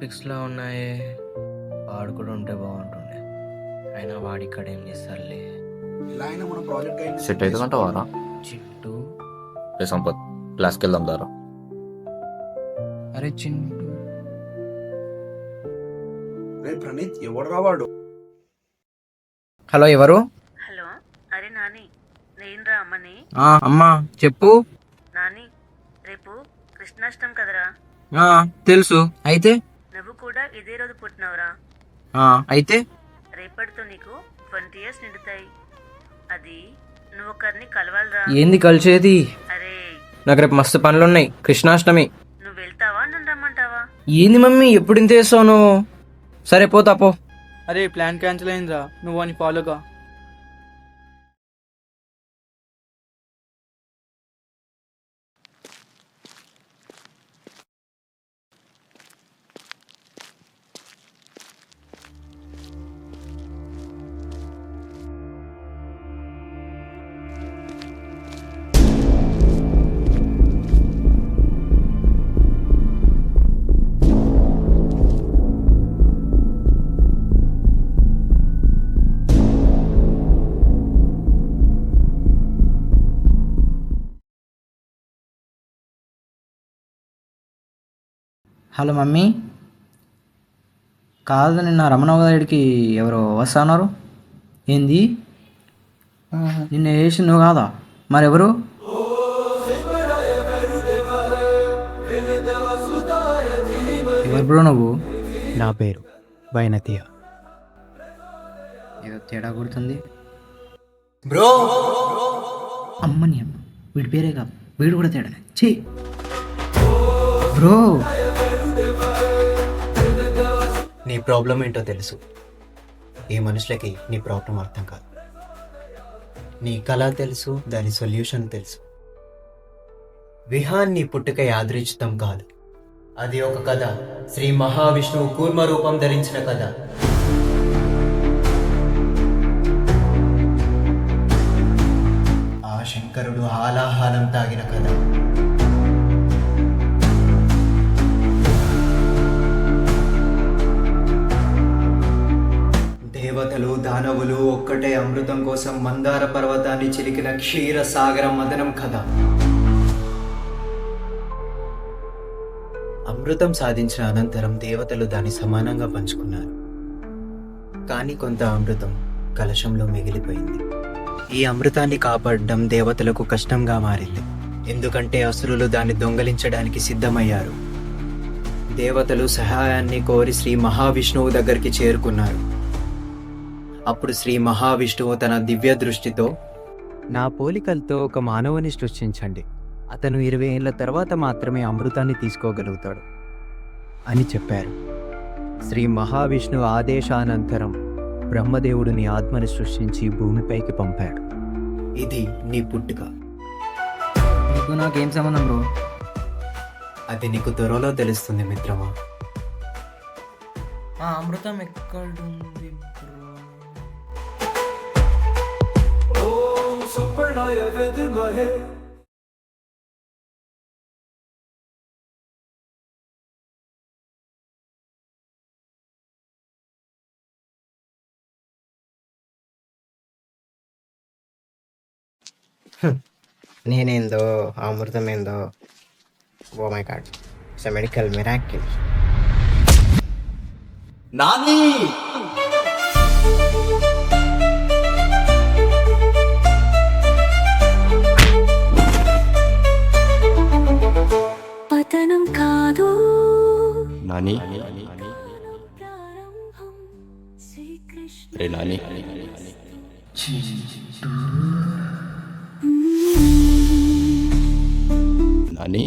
పిక్స్లో ఉన్నాయే. వాడు కూడా ఉంటే బాగుంటుండే, అయినా వాడి ఇక్కడ ఏం చేస్తారులే. ఇలా అయినా మన ప్రాజెక్ట్ అయింది. సెట్ అవుతుందంట వారా చిట్టు, రే సంపత్, క్లాస్కి వెళ్దాం దారా. అరే చింటూ, రే ప్రణీత్, ఎవడు రావాడు? హలో ఎవరు? హలో, అరే నాని, నేనురా అమ్మని. అమ్మా చెప్పు. నాని, రేపు కృష్ణాష్టమి కదరా. తెలుసు. అయితే నువ్వు కూడా ఇదే రోజు పుట్టినవురా. అయితే రేపటితో నీకు 20 years నిండుతాయి. అది నువ్వు ఒకరిని కలవాలిరా. ఏంది కలిసేది? అరే, నాకు రేపు మస్తు పనులున్నాయి. కృష్ణాష్టమి. నువ్వు వెళ్తావా, నన్ను రమ్మంటావా? ఏంది మమ్మీ, ఎప్పుడు ఇంత చేస్తావు నువ్వు? సరే పోతా పో. అరే ప్లాన్ క్యాన్సిల్ అయిందిరా, నువ్వు అని ఫాలోగా. హలో మమ్మీ, కాదు నిన్న రమణగడికి ఎవరో వస్తున్నారు. ఏంది నిన్న వేసి నువ్వు కాదా? మరెవరు? ఎవరు బ్రో నువ్వు? నా పేరు వైనతియ. ఏదో తేడా కొడుతుంది బ్రో, అమ్మని అమ్మ, వీడి పేరే కాదు, వీడు కూడా తేడా. చీ బ్రో. నీ ప్రాబ్లం ఏంటో తెలుసు. ఈ మనుషులకి నీ ప్రాబ్లం అర్థం కాదు. నీ కళ తెలుసు, దాని సొల్యూషన్ తెలుసు. విహాన్ నీ పుట్టుక యాదృచ్ఛితం కాదు. అది ఒక కథ. శ్రీ మహావిష్ణువు కూర్మ రూపం ధరించిన కథ. ఆ శంకరుడు హాలాహాలం తాగిన కథ. దేవతలు దానవులు ఒక్కటే అమృతం కోసం మందార పర్వతాన్ని చిలికిన క్షీర సాగర మదనం కథ. అమృతం సాధించిన అనంతరం దేవతలు దాన్ని సమానంగా పంచుకున్నారు. కానీ కొంత అమృతం కలశంలో మిగిలిపోయింది. ఈ అమృతాన్ని కాపాడడం దేవతలకు కష్టంగా మారింది. ఎందుకంటే అసురులు దాన్ని దొంగలించడానికి సిద్ధమయ్యారు. దేవతలు సహాయాన్ని కోరి శ్రీ మహావిష్ణువు దగ్గరికి చేరుకున్నారు. అప్పుడు శ్రీ మహావిష్ణువు తన దివ్య దృష్టితో, నా పోలికలతో ఒక మానవుని సృష్టించండి. అతను 20 ఏళ్ల తర్వాత మాత్రమే అమృతాన్ని తీసుకోగలుగుతాడు అని చెప్పారు. శ్రీ మహావిష్ణువు ఆదేశానంతరం బ్రహ్మదేవుడిని ఆత్మని సృష్టించి భూమిపైకి పంపాడు. ఇది నీ పుట్టుక. నీకు నాకేం సంబంధం బ్రో? అది నీకు త్వరలో తెలుస్తుంది మిత్రమా. అమృతం ఎక్కడుంది బ్రో? నేనేందో అమృతం ఏందో. Oh my God, it's a medical miracle. Nani, పతనం కాదు నాని, ప్రారంభం శ్రీకృష్ణ. రే నాని, నాని.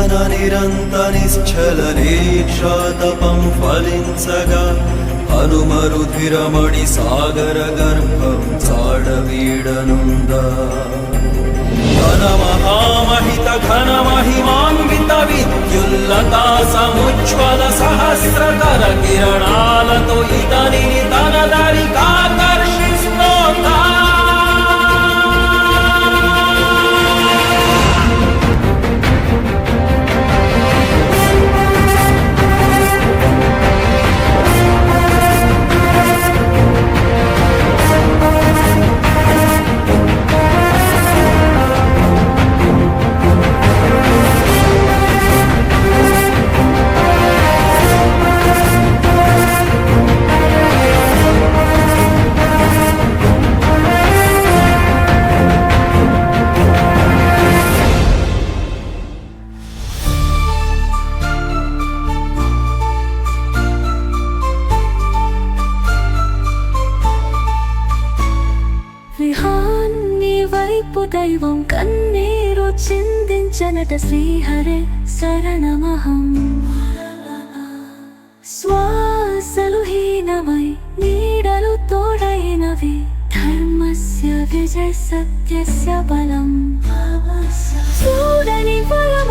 తన నిరంత నిశ్చల దీక్షాతపం ఫలించగా హనుమరుధిరమణి సాగర గర్భం చాడవీడనుందా ఘన మహామహిత ఘన మహిమాన్విత విద్యుల్లతా సముజ్వల సహస్రకర కిరణాలతో ఇతనిని తన దరికాకర్షిస్తోందా విహాన్ని వైపు దైవం కన్నీరు చిందించనట శ్రీహరే శరణమహం శ్వాసలు హీనమై నీడలు తోడైనవి ధర్మస్య విజయ సత్యస్య బలం చూడని బలం